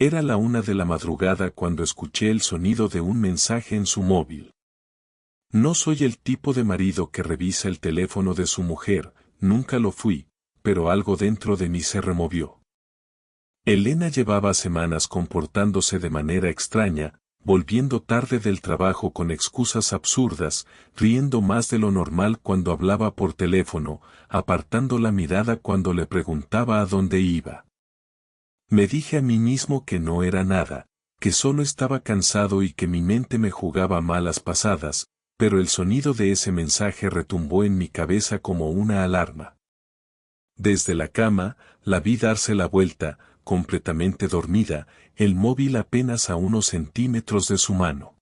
Era la 1 de la madrugada cuando escuché el sonido de un mensaje en su móvil. No soy el tipo de marido que revisa el teléfono de su mujer, nunca lo fui, pero algo dentro de mí se removió. Elena llevaba semanas comportándose de manera extraña, volviendo tarde del trabajo con excusas absurdas, riendo más de lo normal cuando hablaba por teléfono, apartando la mirada cuando le preguntaba a dónde iba. Me dije a mí mismo que no era nada, que solo estaba cansado y que mi mente me jugaba malas pasadas, pero el sonido de ese mensaje retumbó en mi cabeza como una alarma. Desde la cama, la vi darse la vuelta, completamente dormida, el móvil apenas a unos centímetros de su mano.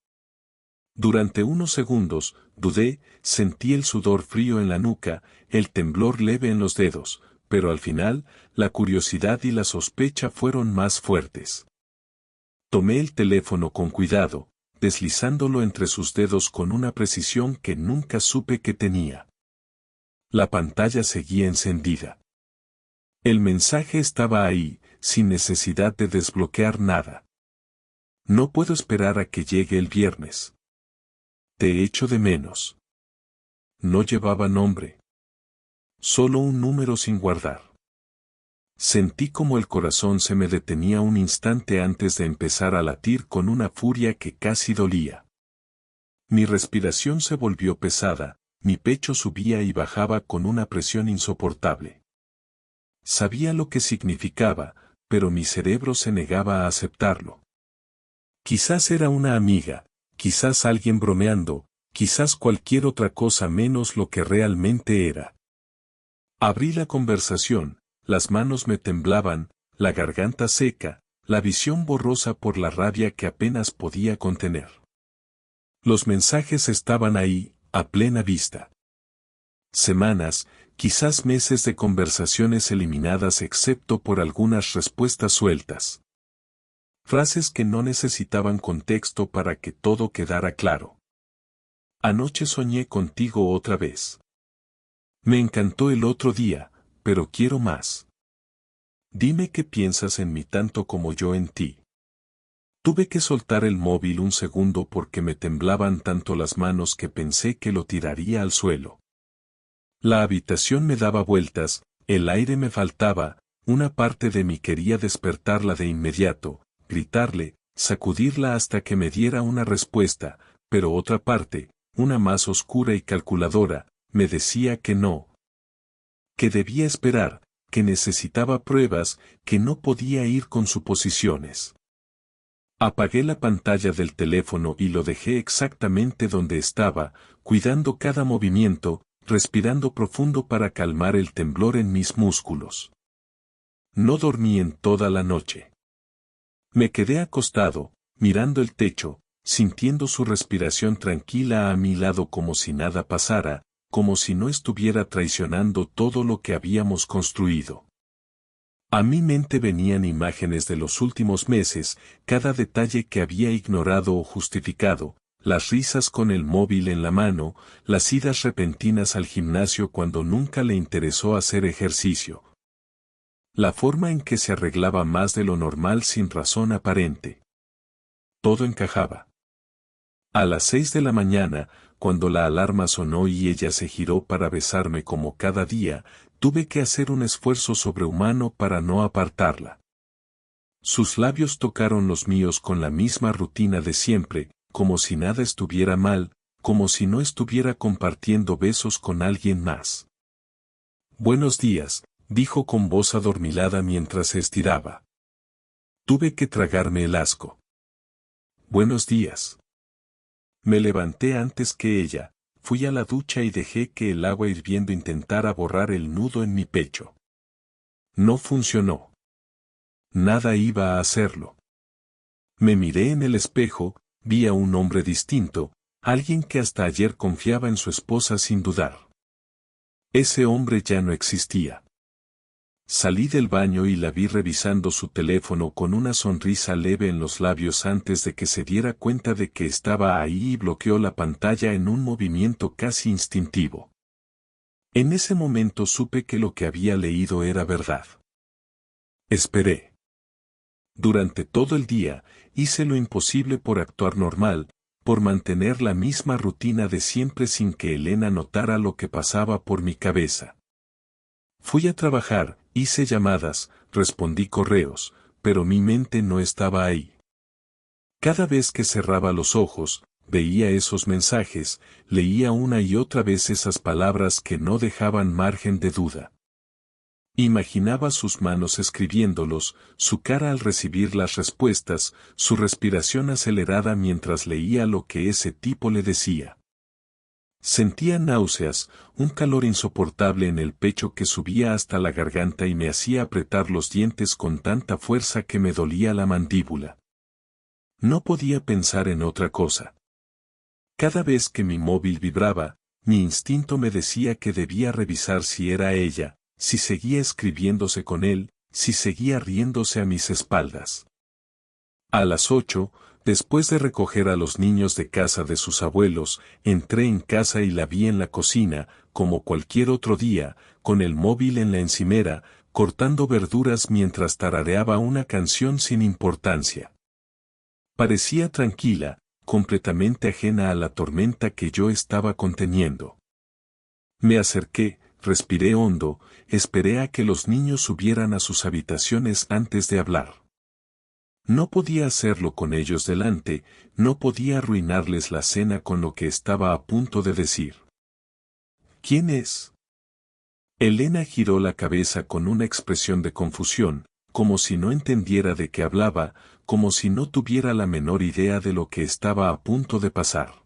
Durante unos segundos, dudé, sentí el sudor frío en la nuca, el temblor leve en los dedos, pero al final, la curiosidad y la sospecha fueron más fuertes. Tomé el teléfono con cuidado, deslizándolo entre sus dedos con una precisión que nunca supe que tenía. La pantalla seguía encendida. El mensaje estaba ahí, sin necesidad de desbloquear nada. No puedo esperar a que llegue el viernes. Te echo de menos. No llevaba nombre. Solo un número sin guardar. Sentí como el corazón se me detenía un instante antes de empezar a latir con una furia que casi dolía. Mi respiración se volvió pesada, mi pecho subía y bajaba con una presión insoportable. Sabía lo que significaba, pero mi cerebro se negaba a aceptarlo. Quizás era una amiga, quizás alguien bromeando, quizás cualquier otra cosa menos lo que realmente era. Abrí la conversación, las manos me temblaban, la garganta seca, la visión borrosa por la rabia que apenas podía contener. Los mensajes estaban ahí, a plena vista. Semanas, quizás meses de conversaciones eliminadas excepto por algunas respuestas sueltas. Frases que no necesitaban contexto para que todo quedara claro. Anoche soñé contigo otra vez. Me encantó el otro día, pero quiero más. Dime que piensas en mí tanto como yo en ti. Tuve que soltar el móvil un segundo porque me temblaban tanto las manos que pensé que lo tiraría al suelo. La habitación me daba vueltas, el aire me faltaba, una parte de mí quería despertarla de inmediato, gritarle, sacudirla hasta que me diera una respuesta, pero otra parte, una más oscura y calculadora, me decía que no. Que debía esperar, que necesitaba pruebas, que no podía ir con suposiciones. Apagué la pantalla del teléfono y lo dejé exactamente donde estaba, cuidando cada movimiento, respirando profundo para calmar el temblor en mis músculos. No dormí en toda la noche. Me quedé acostado, mirando el techo, sintiendo su respiración tranquila a mi lado como si nada pasara, como si no estuviera traicionando todo lo que habíamos construido. A mi mente venían imágenes de los últimos meses, cada detalle que había ignorado o justificado, las risas con el móvil en la mano, las idas repentinas al gimnasio cuando nunca le interesó hacer ejercicio. La forma en que se arreglaba más de lo normal sin razón aparente. Todo encajaba. A las 6 de la mañana, cuando la alarma sonó y ella se giró para besarme como cada día, tuve que hacer un esfuerzo sobrehumano para no apartarla. Sus labios tocaron los míos con la misma rutina de siempre, como si nada estuviera mal, como si no estuviera compartiendo besos con alguien más. Buenos días, dijo con voz adormilada mientras se estiraba. Tuve que tragarme el asco. Buenos días. Me levanté antes que ella, fui a la ducha y dejé que el agua hirviendo intentara borrar el nudo en mi pecho. No funcionó. Nada iba a hacerlo. Me miré en el espejo, vi a un hombre distinto, alguien que hasta ayer confiaba en su esposa sin dudar. Ese hombre ya no existía. Salí del baño y la vi revisando su teléfono con una sonrisa leve en los labios antes de que se diera cuenta de que estaba ahí y bloqueó la pantalla en un movimiento casi instintivo. En ese momento supe que lo que había leído era verdad. Esperé. Durante todo el día, hice lo imposible por actuar normal, por mantener la misma rutina de siempre sin que Elena notara lo que pasaba por mi cabeza. Fui a trabajar, hice llamadas, respondí correos, pero mi mente no estaba ahí. Cada vez que cerraba los ojos, veía esos mensajes, leía una y otra vez esas palabras que no dejaban margen de duda. Imaginaba sus manos escribiéndolos, su cara al recibir las respuestas, su respiración acelerada mientras leía lo que ese tipo le decía. Sentía náuseas, un calor insoportable en el pecho que subía hasta la garganta y me hacía apretar los dientes con tanta fuerza que me dolía la mandíbula. No podía pensar en otra cosa. Cada vez que mi móvil vibraba, mi instinto me decía que debía revisar si era ella, si seguía escribiéndose con él, si seguía riéndose a mis espaldas. A las 8, después de recoger a los niños de casa de sus abuelos, entré en casa y la vi en la cocina, como cualquier otro día, con el móvil en la encimera, cortando verduras mientras tarareaba una canción sin importancia. Parecía tranquila, completamente ajena a la tormenta que yo estaba conteniendo. Me acerqué, respiré hondo, esperé a que los niños subieran a sus habitaciones antes de hablar. No podía hacerlo con ellos delante, no podía arruinarles la cena con lo que estaba a punto de decir. ¿Quién es? Elena giró la cabeza con una expresión de confusión, como si no entendiera de qué hablaba, como si no tuviera la menor idea de lo que estaba a punto de pasar.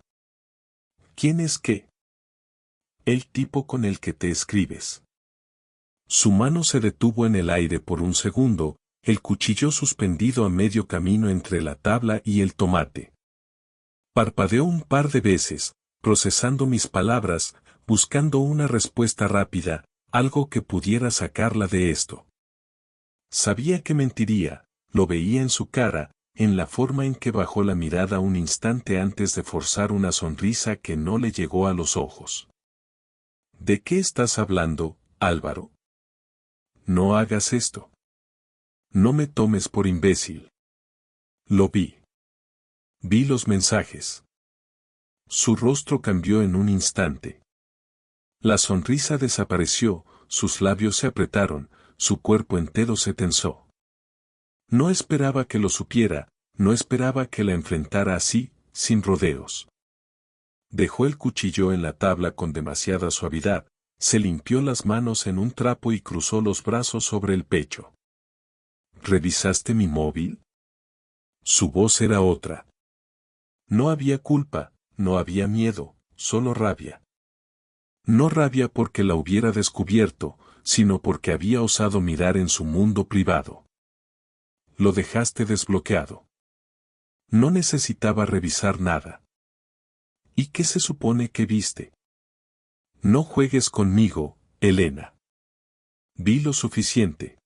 ¿Quién es qué? El tipo con el que te escribes. Su mano se detuvo en el aire por un segundo, el cuchillo suspendido a medio camino entre la tabla y el tomate. Parpadeó un par de veces, procesando mis palabras, buscando una respuesta rápida, algo que pudiera sacarla de esto. Sabía que mentiría, lo veía en su cara, en la forma en que bajó la mirada un instante antes de forzar una sonrisa que no le llegó a los ojos. ¿De qué estás hablando, Álvaro? No hagas esto. No me tomes por imbécil. Lo vi. Vi los mensajes. Su rostro cambió en un instante. La sonrisa desapareció, sus labios se apretaron, su cuerpo entero se tensó. No esperaba que lo supiera, no esperaba que la enfrentara así, sin rodeos. Dejó el cuchillo en la tabla con demasiada suavidad, se limpió las manos en un trapo y cruzó los brazos sobre el pecho. ¿Revisaste mi móvil? Su voz era otra. No había culpa, no había miedo, solo rabia. No rabia porque la hubiera descubierto, sino porque había osado mirar en su mundo privado. Lo dejaste desbloqueado. No necesitaba revisar nada. ¿Y qué se supone que viste? No juegues conmigo, Elena. Vi lo suficiente.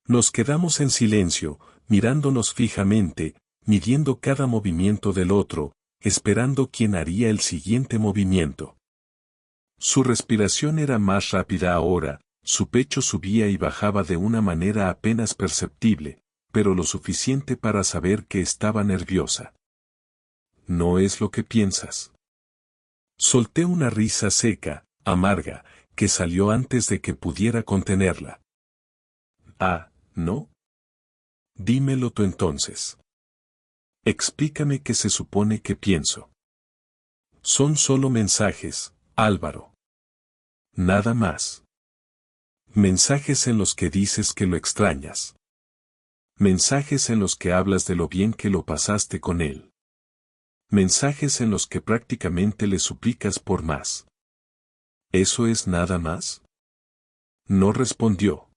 Nos quedamos en silencio, mirándonos fijamente, midiendo cada movimiento del otro, esperando quién haría el siguiente movimiento. Su respiración era más rápida ahora, su pecho subía y bajaba de una manera apenas perceptible, pero lo suficiente para saber que estaba nerviosa. No es lo que piensas. Solté una risa seca, amarga, que salió antes de que pudiera contenerla. Ah, ¿no? Dímelo tú entonces. Explícame qué se supone que pienso. Son solo mensajes, Álvaro. Nada más. Mensajes en los que dices que lo extrañas. Mensajes en los que hablas de lo bien que lo pasaste con él. Mensajes en los que prácticamente le suplicas por más. ¿Eso es nada más? No respondió.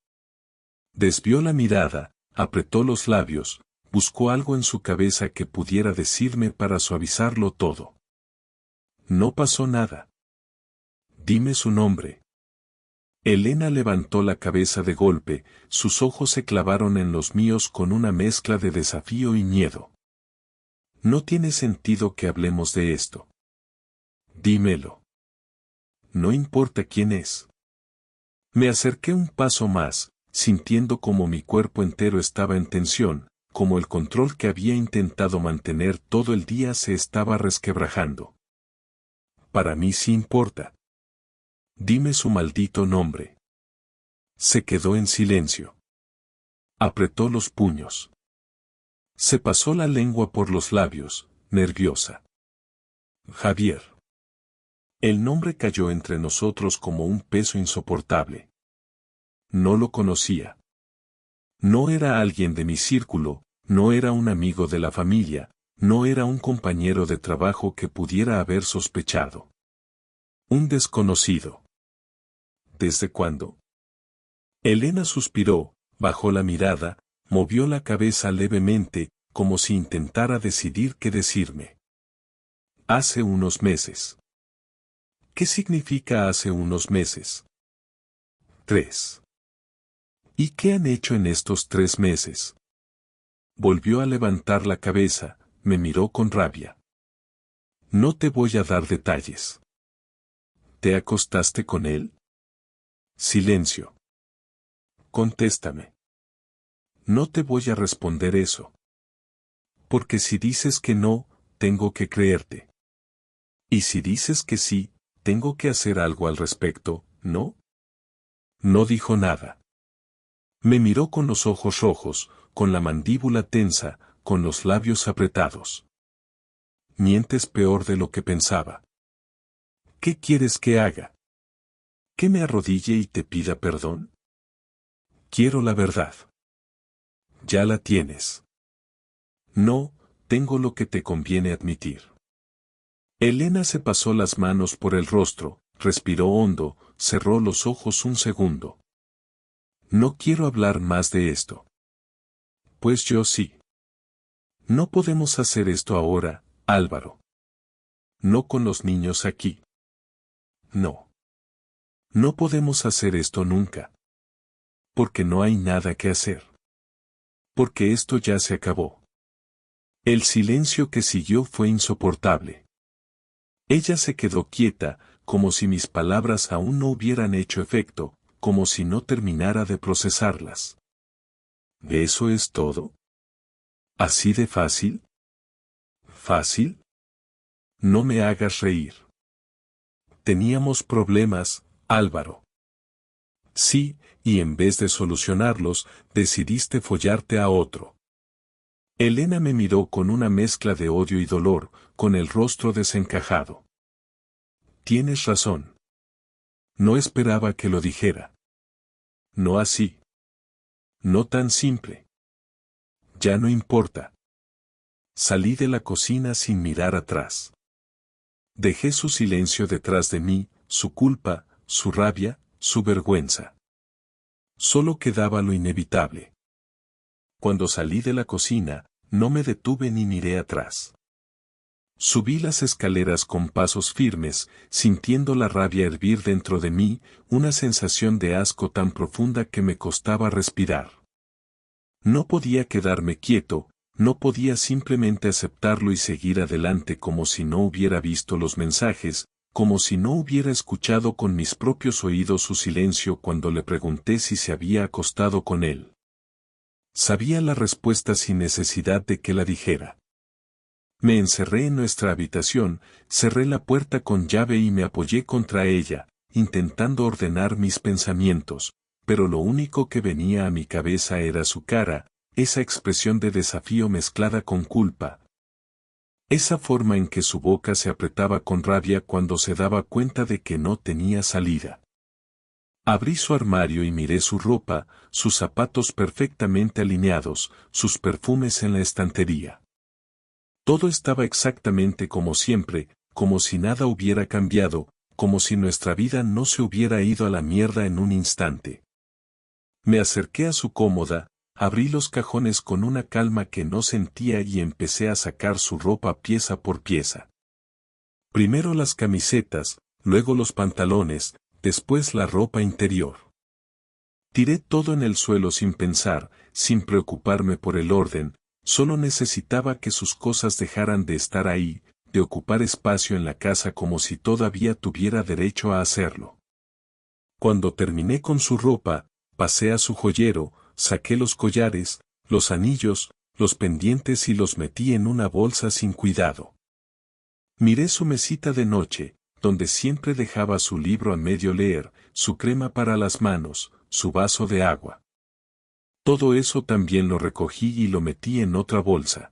Desvió la mirada, apretó los labios, buscó algo en su cabeza que pudiera decirme para suavizarlo todo. No pasó nada. Dime su nombre. Elena levantó la cabeza de golpe, sus ojos se clavaron en los míos con una mezcla de desafío y miedo. No tiene sentido que hablemos de esto. Dímelo. No importa quién es. Me acerqué un paso más, sintiendo como mi cuerpo entero estaba en tensión, como el control que había intentado mantener todo el día se estaba resquebrajando. Para mí sí importa. Dime su maldito nombre. Se quedó en silencio. Apretó los puños. Se pasó la lengua por los labios, nerviosa. Javier. El nombre cayó entre nosotros como un peso insoportable. No lo conocía. No era alguien de mi círculo, no era un amigo de la familia, no era un compañero de trabajo que pudiera haber sospechado. Un desconocido. ¿Desde cuándo? Elena suspiró, bajó la mirada, movió la cabeza levemente, como si intentara decidir qué decirme. Hace unos meses. ¿Qué significa hace unos meses? 3. ¿Y qué han hecho en estos 3 meses? Volvió a levantar la cabeza, me miró con rabia. No te voy a dar detalles. ¿Te acostaste con él? Silencio. Contéstame. No te voy a responder eso. Porque si dices que no, tengo que creerte. Y si dices que sí, tengo que hacer algo al respecto, ¿no? No dijo nada. Me miró con los ojos rojos, con la mandíbula tensa, con los labios apretados. Mientes peor de lo que pensaba. ¿Qué quieres que haga? ¿Que me arrodille y te pida perdón? Quiero la verdad. Ya la tienes. No, tengo lo que te conviene admitir. Elena se pasó las manos por el rostro, respiró hondo, cerró los ojos un segundo. No quiero hablar más de esto. Pues yo sí. No podemos hacer esto ahora, Álvaro. No con los niños aquí. No. No podemos hacer esto nunca. Porque no hay nada que hacer. Porque esto ya se acabó. El silencio que siguió fue insoportable. Ella se quedó quieta, como si mis palabras aún no hubieran hecho efecto, como si no terminara de procesarlas. ¿Eso es todo? ¿Así de fácil? ¿Fácil? No me hagas reír. Teníamos problemas, Álvaro. Sí, y en vez de solucionarlos, decidiste follarte a otro. Elena me miró con una mezcla de odio y dolor, con el rostro desencajado. Tienes razón. No esperaba que lo dijera. No así. No tan simple. Ya no importa. Salí de la cocina sin mirar atrás. Dejé su silencio detrás de mí, su culpa, su rabia, su vergüenza. Solo quedaba lo inevitable. Cuando salí de la cocina, no me detuve ni miré atrás. Subí las escaleras con pasos firmes, sintiendo la rabia hervir dentro de mí, una sensación de asco tan profunda que me costaba respirar. No podía quedarme quieto, no podía simplemente aceptarlo y seguir adelante como si no hubiera visto los mensajes, como si no hubiera escuchado con mis propios oídos su silencio cuando le pregunté si se había acostado con él. Sabía la respuesta sin necesidad de que la dijera. Me encerré en nuestra habitación, cerré la puerta con llave y me apoyé contra ella, intentando ordenar mis pensamientos, pero lo único que venía a mi cabeza era su cara, esa expresión de desafío mezclada con culpa. Esa forma en que su boca se apretaba con rabia cuando se daba cuenta de que no tenía salida. Abrí su armario y miré su ropa, sus zapatos perfectamente alineados, sus perfumes en la estantería. Todo estaba exactamente como siempre, como si nada hubiera cambiado, como si nuestra vida no se hubiera ido a la mierda en un instante. Me acerqué a su cómoda, abrí los cajones con una calma que no sentía y empecé a sacar su ropa pieza por pieza. Primero las camisetas, luego los pantalones, después la ropa interior. Tiré todo en el suelo sin pensar, sin preocuparme por el orden, solo necesitaba que sus cosas dejaran de estar ahí, de ocupar espacio en la casa como si todavía tuviera derecho a hacerlo. Cuando terminé con su ropa, pasé a su joyero, saqué los collares, los anillos, los pendientes y los metí en una bolsa sin cuidado. Miré su mesita de noche, donde siempre dejaba su libro a medio leer, su crema para las manos, su vaso de agua. Todo eso también lo recogí y lo metí en otra bolsa.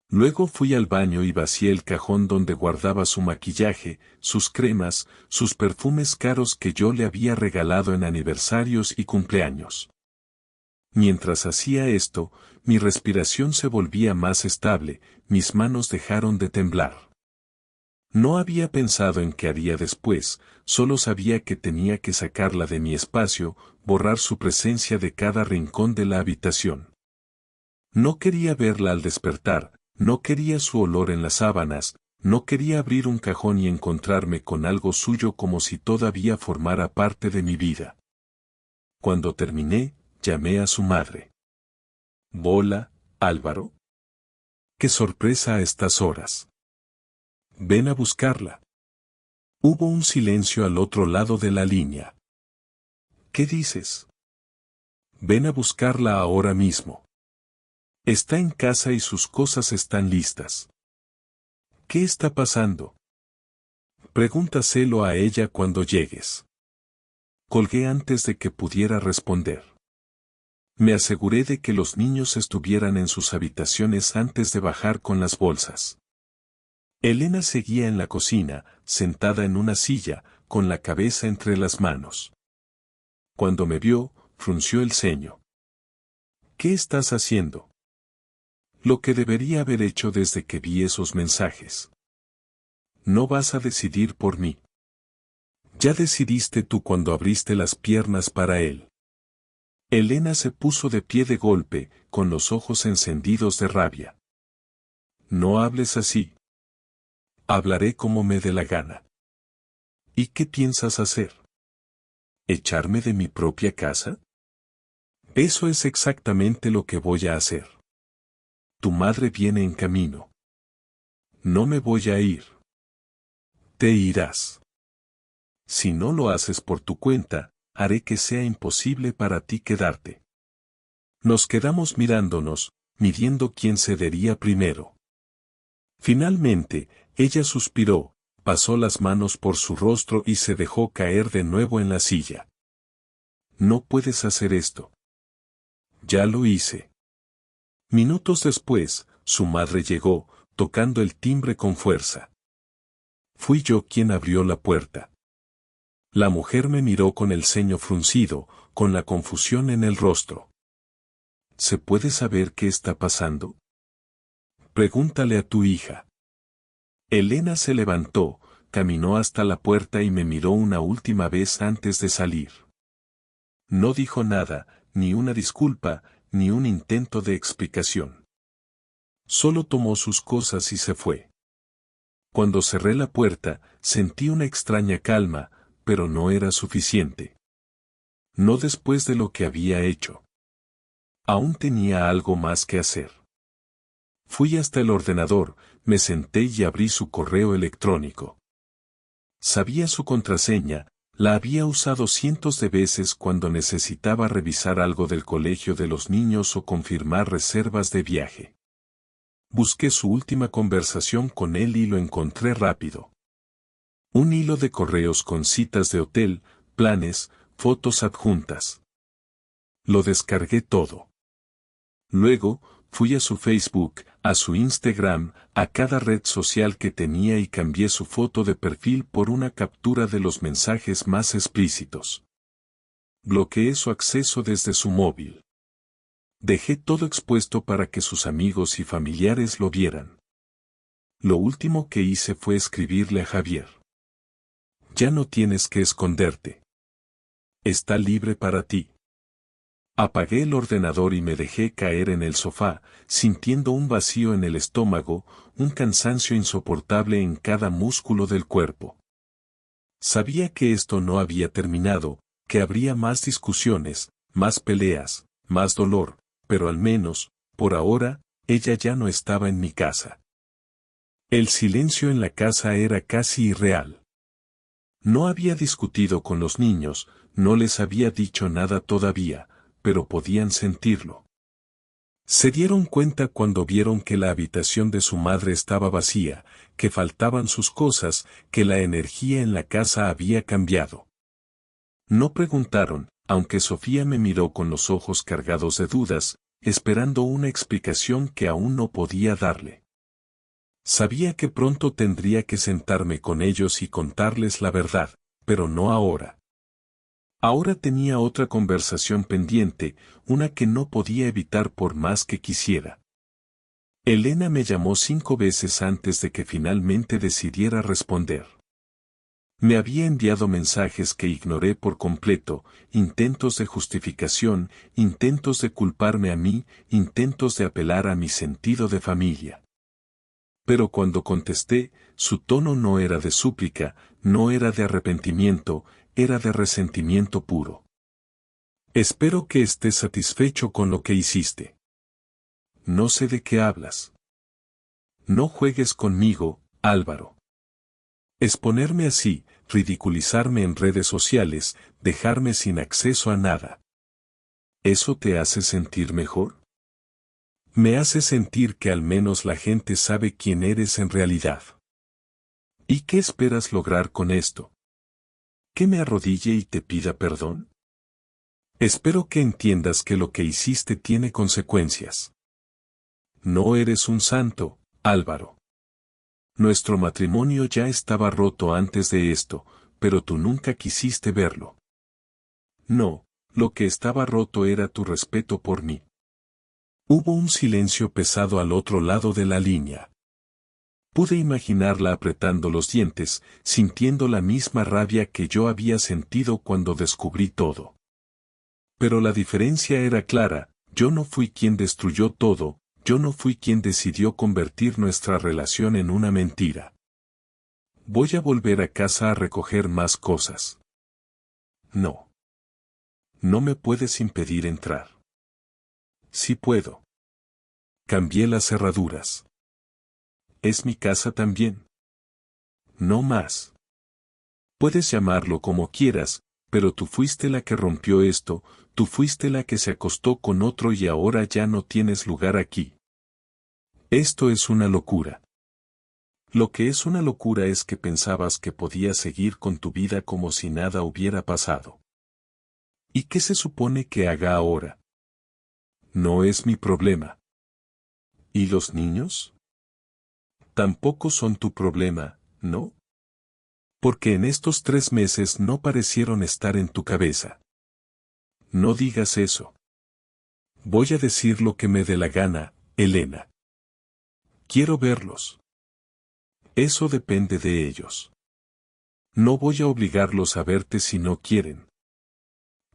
Luego fui al baño y vacié el cajón donde guardaba su maquillaje, sus cremas, sus perfumes caros que yo le había regalado en aniversarios y cumpleaños. Mientras hacía esto, mi respiración se volvía más estable, mis manos dejaron de temblar. No había pensado en qué haría después, solo sabía que tenía que sacarla de mi espacio, borrar su presencia de cada rincón de la habitación. No quería verla al despertar, no quería su olor en las sábanas, no quería abrir un cajón y encontrarme con algo suyo como si todavía formara parte de mi vida. Cuando terminé, llamé a su madre. «Hola, Álvaro. ¡Qué sorpresa a estas horas! Ven a buscarla». Hubo un silencio al otro lado de la línea. «¿Qué dices?» «Ven a buscarla ahora mismo. Está en casa y sus cosas están listas». «¿Qué está pasando?» «Pregúntaselo a ella cuando llegues». Colgué antes de que pudiera responder. Me aseguré de que los niños estuvieran en sus habitaciones antes de bajar con las bolsas. Elena seguía en la cocina, sentada en una silla, con la cabeza entre las manos. Cuando me vio, frunció el ceño. «¿Qué estás haciendo?» «Lo que debería haber hecho desde que vi esos mensajes». «No vas a decidir por mí. Ya decidiste tú cuando abriste las piernas para él». Elena se puso de pie de golpe, con los ojos encendidos de rabia. «No hables así. Hablaré como me dé la gana». «¿Y qué piensas hacer? ¿Echarme de mi propia casa?» «Eso es exactamente lo que voy a hacer. Tu madre viene en camino». «No me voy a ir». «Te irás. Si no lo haces por tu cuenta, haré que sea imposible para ti quedarte». Nos quedamos mirándonos, midiendo quién cedería primero. Finalmente, ella suspiró, pasó las manos por su rostro y se dejó caer de nuevo en la silla. «No puedes hacer esto». «Ya lo hice». Minutos después, su madre llegó, tocando el timbre con fuerza. Fui yo quien abrió la puerta. La mujer me miró con el ceño fruncido, con la confusión en el rostro. «¿Se puede saber qué está pasando?» «Pregúntale a tu hija». Elena se levantó, caminó hasta la puerta y me miró una última vez antes de salir. No dijo nada, ni una disculpa, ni un intento de explicación. Solo tomó sus cosas y se fue. Cuando cerré la puerta, sentí una extraña calma, pero no era suficiente. No después de lo que había hecho. Aún tenía algo más que hacer. Fui hasta el ordenador, me senté y abrí su correo electrónico. Sabía su contraseña, la había usado cientos de veces cuando necesitaba revisar algo del colegio de los niños o confirmar reservas de viaje. Busqué su última conversación con él y lo encontré rápido. Un hilo de correos con citas de hotel, planes, fotos adjuntas. Lo descargué todo. Luego, fui a su Facebook, a su Instagram, a cada red social que tenía y cambié su foto de perfil por una captura de los mensajes más explícitos. Bloqueé su acceso desde su móvil. Dejé todo expuesto para que sus amigos y familiares lo vieran. Lo último que hice fue escribirle a Javier. «Ya no tienes que esconderte. Está libre para ti». Apagué el ordenador y me dejé caer en el sofá, sintiendo un vacío en el estómago, un cansancio insoportable en cada músculo del cuerpo. Sabía que esto no había terminado, que habría más discusiones, más peleas, más dolor, pero al menos, por ahora, ella ya no estaba en mi casa. El silencio en la casa era casi irreal. No había discutido con los niños, no les había dicho nada todavía, pero podían sentirlo. Se dieron cuenta cuando vieron que la habitación de su madre estaba vacía, que faltaban sus cosas, que la energía en la casa había cambiado. No preguntaron, aunque Sofía me miró con los ojos cargados de dudas, esperando una explicación que aún no podía darle. Sabía que pronto tendría que sentarme con ellos y contarles la verdad, pero no ahora. Ahora tenía otra conversación pendiente, una que no podía evitar por más que quisiera. Elena me llamó 5 veces antes de que finalmente decidiera responder. Me había enviado mensajes que ignoré por completo, intentos de justificación, intentos de culparme a mí, intentos de apelar a mi sentido de familia. Pero cuando contesté, su tono no era de súplica, no era de arrepentimiento, era de resentimiento puro. Espero que estés satisfecho con lo que hiciste. No sé de qué hablas. No juegues conmigo, Álvaro. Exponerme así, ridiculizarme en redes sociales, dejarme sin acceso a nada. ¿Eso te hace sentir mejor? Me hace sentir que al menos la gente sabe quién eres en realidad. ¿Y qué esperas lograr con esto? ¿Que me arrodille y te pida perdón? Espero que entiendas que lo que hiciste tiene consecuencias. No eres un santo, Álvaro. Nuestro matrimonio ya estaba roto antes de esto, pero tú nunca quisiste verlo. No, lo que estaba roto era tu respeto por mí. Hubo un silencio pesado al otro lado de la línea. Pude imaginarla apretando los dientes, sintiendo la misma rabia que yo había sentido cuando descubrí todo. Pero la diferencia era clara, yo no fui quien destruyó todo, yo no fui quien decidió convertir nuestra relación en una mentira. Voy a volver a casa a recoger más cosas. No. No me puedes impedir entrar. Sí puedo. Cambié las cerraduras. ¿Es mi casa también? No más. Puedes llamarlo como quieras, pero tú fuiste la que rompió esto, tú fuiste la que se acostó con otro y ahora ya no tienes lugar aquí. Esto es una locura. Lo que es una locura es que pensabas que podías seguir con tu vida como si nada hubiera pasado. ¿Y qué se supone que haga ahora? No es mi problema. ¿Y los niños? Tampoco son tu problema, ¿no? Porque en estos 3 meses no parecieron estar en tu cabeza. No digas eso. Voy a decir lo que me dé la gana, Elena. Quiero verlos. Eso depende de ellos. No voy a obligarlos a verte si no quieren.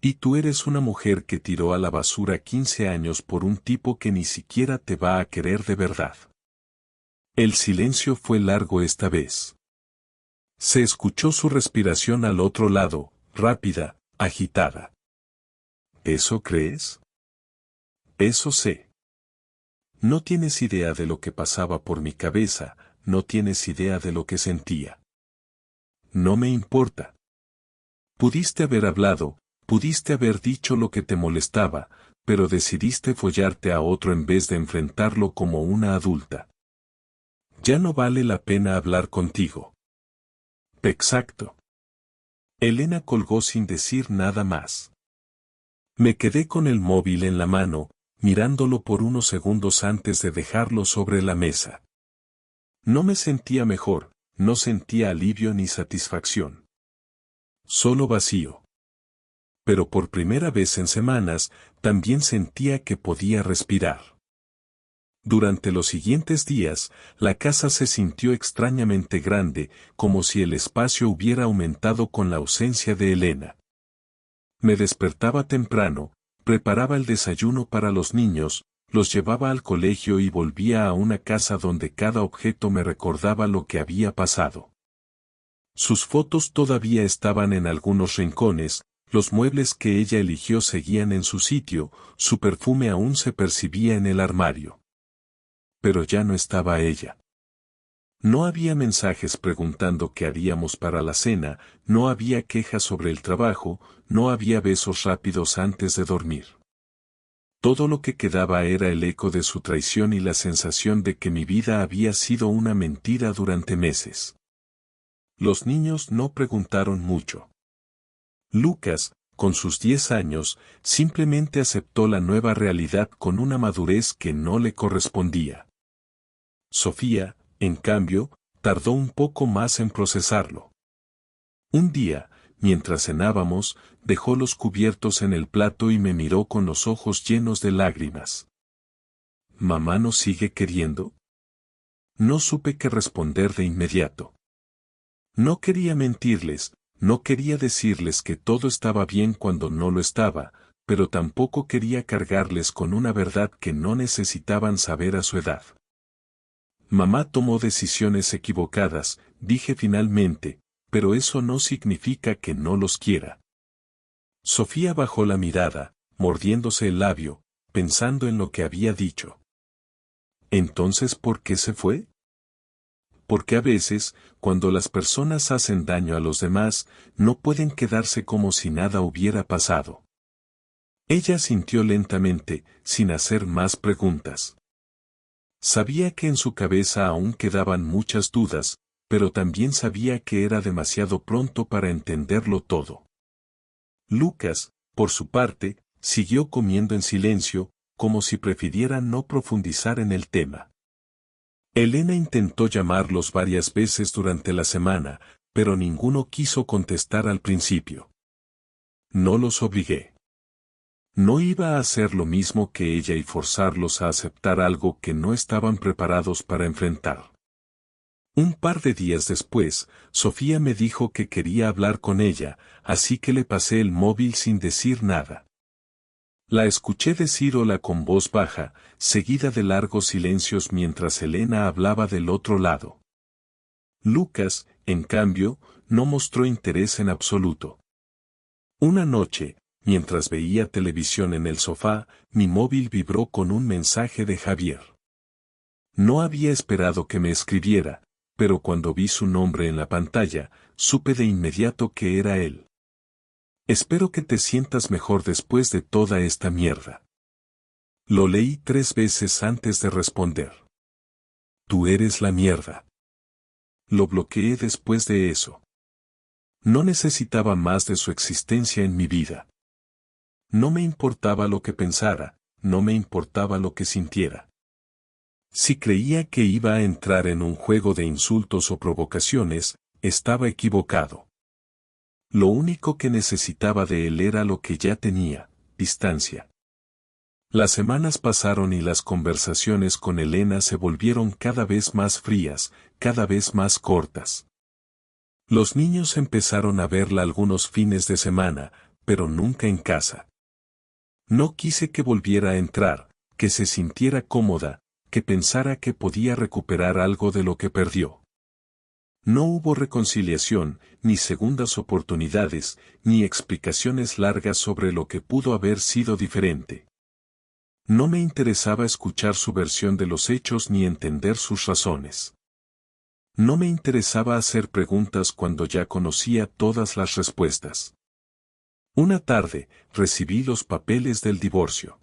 Y tú eres una mujer que tiró a la basura 15 años por un tipo que ni siquiera te va a querer de verdad. El silencio fue largo esta vez. Se escuchó su respiración al otro lado, rápida, agitada. ¿Eso crees? Eso sé. No tienes idea de lo que pasaba por mi cabeza, no tienes idea de lo que sentía. No me importa. Pudiste haber hablado, pudiste haber dicho lo que te molestaba, pero decidiste follarte a otro en vez de enfrentarlo como una adulta. Ya no vale la pena hablar contigo. Exacto. Elena colgó sin decir nada más. Me quedé con el móvil en la mano, mirándolo por unos segundos antes de dejarlo sobre la mesa. No me sentía mejor, no sentía alivio ni satisfacción. Solo vacío. Pero por primera vez en semanas, también sentía que podía respirar. Durante los siguientes días, la casa se sintió extrañamente grande, como si el espacio hubiera aumentado con la ausencia de Elena. Me despertaba temprano, preparaba el desayuno para los niños, los llevaba al colegio y volvía a una casa donde cada objeto me recordaba lo que había pasado. Sus fotos todavía estaban en algunos rincones, los muebles que ella eligió seguían en su sitio, su perfume aún se percibía en el armario. Pero ya no estaba ella. No había mensajes preguntando qué haríamos para la cena, no había quejas sobre el trabajo, no había besos rápidos antes de dormir. Todo lo que quedaba era el eco de su traición y la sensación de que mi vida había sido una mentira durante meses. Los niños no preguntaron mucho. Lucas, con sus 10 años, simplemente aceptó la nueva realidad con una madurez que no le correspondía. Sofía, en cambio, tardó un poco más en procesarlo. Un día, mientras cenábamos, dejó los cubiertos en el plato y me miró con los ojos llenos de lágrimas. ¿Mamá nos sigue queriendo? No supe qué responder de inmediato. No quería mentirles, no quería decirles que todo estaba bien cuando no lo estaba, pero tampoco quería cargarles con una verdad que no necesitaban saber a su edad. Mamá tomó decisiones equivocadas, dije finalmente, pero eso no significa que no los quiera. Sofía bajó la mirada, mordiéndose el labio, pensando en lo que había dicho. ¿Entonces por qué se fue? Porque a veces, cuando las personas hacen daño a los demás, no pueden quedarse como si nada hubiera pasado. Ella sintió lentamente, sin hacer más preguntas. Sabía que en su cabeza aún quedaban muchas dudas, pero también sabía que era demasiado pronto para entenderlo todo. Lucas, por su parte, siguió comiendo en silencio, como si prefiriera no profundizar en el tema. Elena intentó llamarlos varias veces durante la semana, pero ninguno quiso contestar al principio. No los obligué. No iba a hacer lo mismo que ella y forzarlos a aceptar algo que no estaban preparados para enfrentar. Un par de días después, Sofía me dijo que quería hablar con ella, así que le pasé el móvil sin decir nada. La escuché decir hola con voz baja, seguida de largos silencios mientras Elena hablaba del otro lado. Lucas, en cambio, no mostró interés en absoluto. Una noche, mientras veía televisión en el sofá, mi móvil vibró con un mensaje de Javier. No había esperado que me escribiera, pero cuando vi su nombre en la pantalla, supe de inmediato que era él. Espero que te sientas mejor después de toda esta mierda. Lo leí 3 veces antes de responder. Tú eres la mierda. Lo bloqueé después de eso. No necesitaba más de su existencia en mi vida. No me importaba lo que pensara, no me importaba lo que sintiera. Si creía que iba a entrar en un juego de insultos o provocaciones, estaba equivocado. Lo único que necesitaba de él era lo que ya tenía, distancia. Las semanas pasaron y las conversaciones con Elena se volvieron cada vez más frías, cada vez más cortas. Los niños empezaron a verla algunos fines de semana, pero nunca en casa. No quise que volviera a entrar, que se sintiera cómoda, que pensara que podía recuperar algo de lo que perdió. No hubo reconciliación, ni segundas oportunidades, ni explicaciones largas sobre lo que pudo haber sido diferente. No me interesaba escuchar su versión de los hechos ni entender sus razones. No me interesaba hacer preguntas cuando ya conocía todas las respuestas. Una tarde, recibí los papeles del divorcio.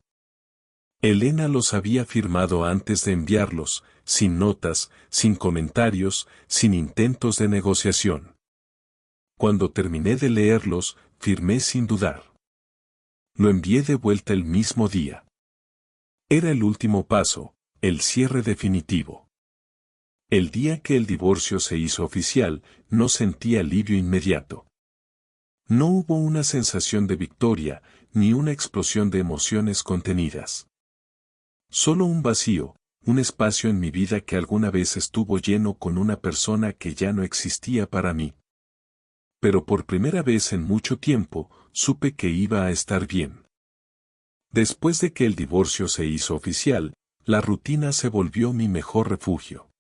Elena los había firmado antes de enviarlos, sin notas, sin comentarios, sin intentos de negociación. Cuando terminé de leerlos, firmé sin dudar. Lo envié de vuelta el mismo día. Era el último paso, el cierre definitivo. El día que el divorcio se hizo oficial, no sentí alivio inmediato. No hubo una sensación de victoria, ni una explosión de emociones contenidas. Solo un vacío, un espacio en mi vida que alguna vez estuvo lleno con una persona que ya no existía para mí. Pero por primera vez en mucho tiempo, supe que iba a estar bien. Después de que el divorcio se hizo oficial, la rutina se volvió mi mejor refugio.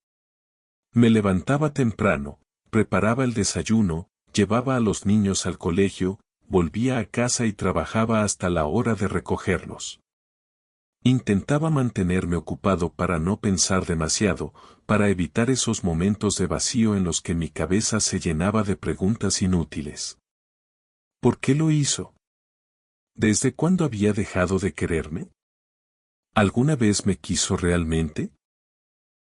Me levantaba temprano, preparaba el desayuno, llevaba a los niños al colegio, volvía a casa y trabajaba hasta la hora de recogerlos. Intentaba mantenerme ocupado para no pensar demasiado, para evitar esos momentos de vacío en los que mi cabeza se llenaba de preguntas inútiles. ¿Por qué lo hizo? ¿Desde cuándo había dejado de quererme? ¿Alguna vez me quiso realmente?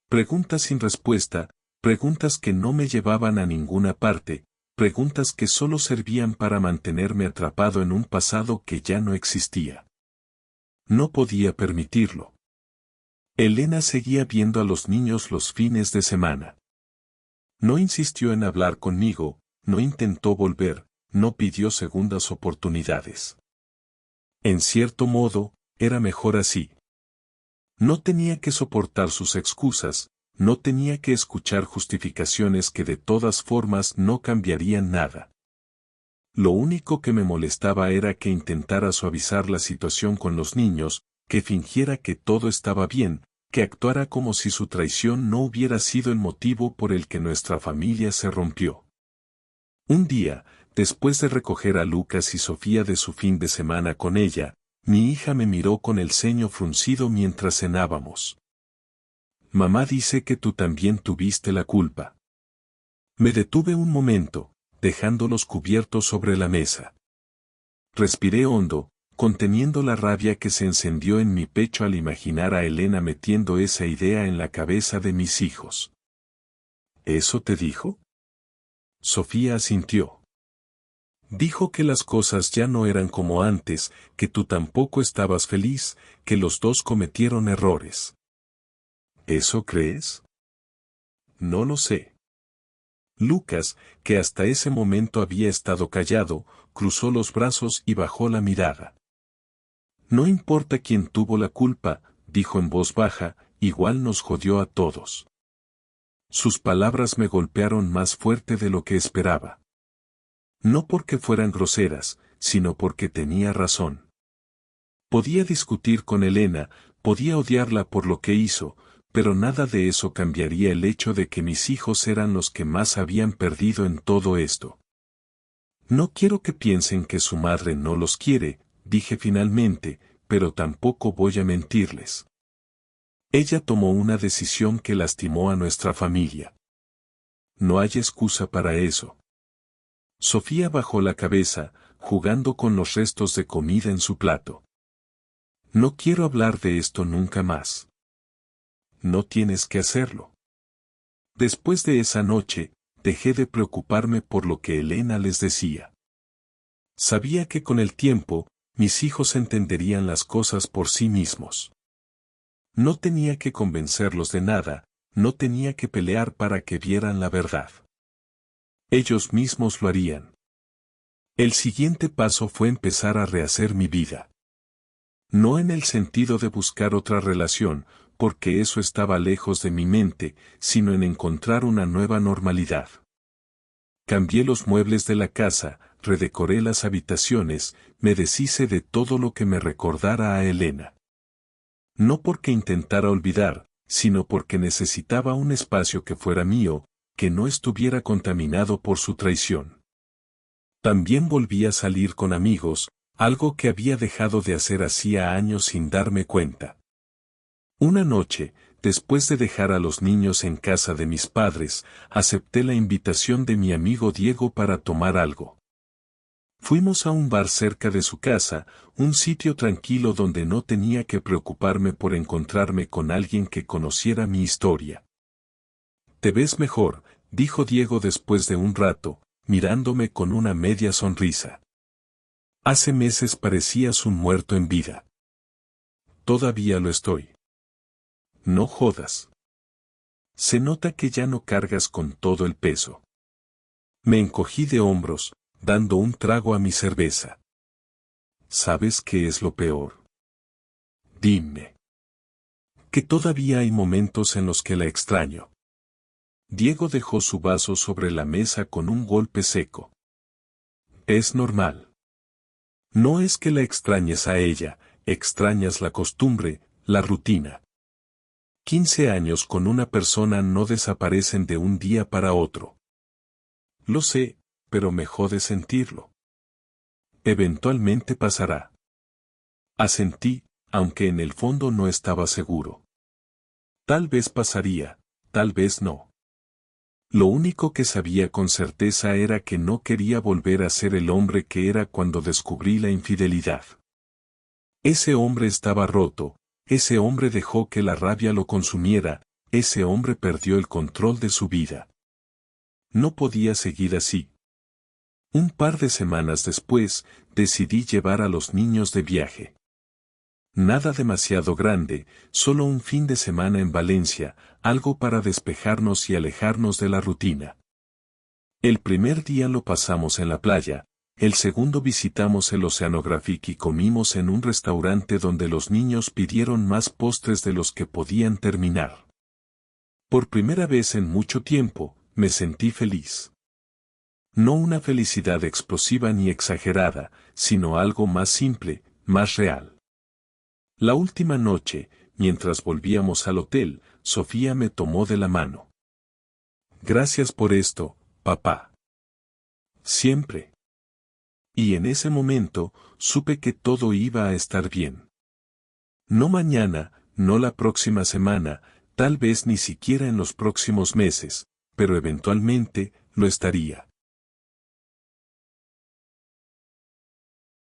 Preguntas sin respuesta, preguntas que no me llevaban a ninguna parte, preguntas que solo servían para mantenerme atrapado en un pasado que ya no existía. No podía permitirlo. Elena seguía viendo a los niños los fines de semana. No insistió en hablar conmigo, no intentó volver, no pidió segundas oportunidades. En cierto modo, era mejor así. No tenía que soportar sus excusas, no tenía que escuchar justificaciones que de todas formas no cambiarían nada. Lo único que me molestaba era que intentara suavizar la situación con los niños, que fingiera que todo estaba bien, que actuara como si su traición no hubiera sido el motivo por el que nuestra familia se rompió. Un día, después de recoger a Lucas y Sofía de su fin de semana con ella, mi hija me miró con el ceño fruncido mientras cenábamos. Mamá dice que tú también tuviste la culpa. Me detuve un momento, dejando los cubiertos sobre la mesa. Respiré hondo, conteniendo la rabia que se encendió en mi pecho al imaginar a Elena metiendo esa idea en la cabeza de mis hijos. ¿Eso te dijo? Sofía asintió. Dijo que las cosas ya no eran como antes, que tú tampoco estabas feliz, que los dos cometieron errores. ¿Eso crees? No lo sé. Lucas, que hasta ese momento había estado callado, cruzó los brazos y bajó la mirada. No importa quién tuvo la culpa, dijo en voz baja, igual nos jodió a todos. Sus palabras me golpearon más fuerte de lo que esperaba. No porque fueran groseras, sino porque tenía razón. Podía discutir con Elena, podía odiarla por lo que hizo, pero nada de eso cambiaría el hecho de que mis hijos eran los que más habían perdido en todo esto. No quiero que piensen que su madre no los quiere, dije finalmente, pero tampoco voy a mentirles. Ella tomó una decisión que lastimó a nuestra familia. No hay excusa para eso. Sofía bajó la cabeza, jugando con los restos de comida en su plato. No quiero hablar de esto nunca más. No tienes que hacerlo. Después de esa noche, dejé de preocuparme por lo que Elena les decía. Sabía que con el tiempo, mis hijos entenderían las cosas por sí mismos. No tenía que convencerlos de nada, no tenía que pelear para que vieran la verdad. Ellos mismos lo harían. El siguiente paso fue empezar a rehacer mi vida. No en el sentido de buscar otra relación, porque eso estaba lejos de mi mente, sino en encontrar una nueva normalidad. Cambié los muebles de la casa, redecoré las habitaciones, me deshice de todo lo que me recordara a Elena. No porque intentara olvidar, sino porque necesitaba un espacio que fuera mío, que no estuviera contaminado por su traición. También volví a salir con amigos, algo que había dejado de hacer hacía años sin darme cuenta. Una noche, después de dejar a los niños en casa de mis padres, acepté la invitación de mi amigo Diego para tomar algo. Fuimos a un bar cerca de su casa, un sitio tranquilo donde no tenía que preocuparme por encontrarme con alguien que conociera mi historia. «Te ves mejor», dijo Diego después de un rato, mirándome con una media sonrisa. «Hace meses parecías un muerto en vida». «Todavía lo estoy». «No jodas. Se nota que ya no cargas con todo el peso». Me encogí de hombros, dando un trago a mi cerveza. ¿Sabes qué es lo peor? Dime. Que todavía hay momentos en los que la extraño. Diego dejó su vaso sobre la mesa con un golpe seco. Es normal. No es que la extrañes a ella, extrañas la costumbre, la rutina. 15 años con una persona no desaparecen de un día para otro. Lo sé, pero me jode sentirlo. Eventualmente pasará. Asentí, aunque en el fondo no estaba seguro. Tal vez pasaría, tal vez no. Lo único que sabía con certeza era que no quería volver a ser el hombre que era cuando descubrí la infidelidad. Ese hombre estaba roto, Ese hombre dejó que la rabia lo consumiera, ese hombre perdió el control de su vida. No podía seguir así. Un par de semanas después, decidí llevar a los niños de viaje. Nada demasiado grande, solo un fin de semana en Valencia, algo para despejarnos y alejarnos de la rutina. El primer día lo pasamos en la playa, el segundo visitamos el Oceanographic y comimos en un restaurante donde los niños pidieron más postres de los que podían terminar. Por primera vez en mucho tiempo, me sentí feliz. No una felicidad explosiva ni exagerada, sino algo más simple, más real. La última noche, mientras volvíamos al hotel, Sofía me tomó de la mano. Gracias por esto, papá. Siempre. Y en ese momento, supe que todo iba a estar bien. No mañana, no la próxima semana, tal vez ni siquiera en los próximos meses, pero eventualmente, lo estaría.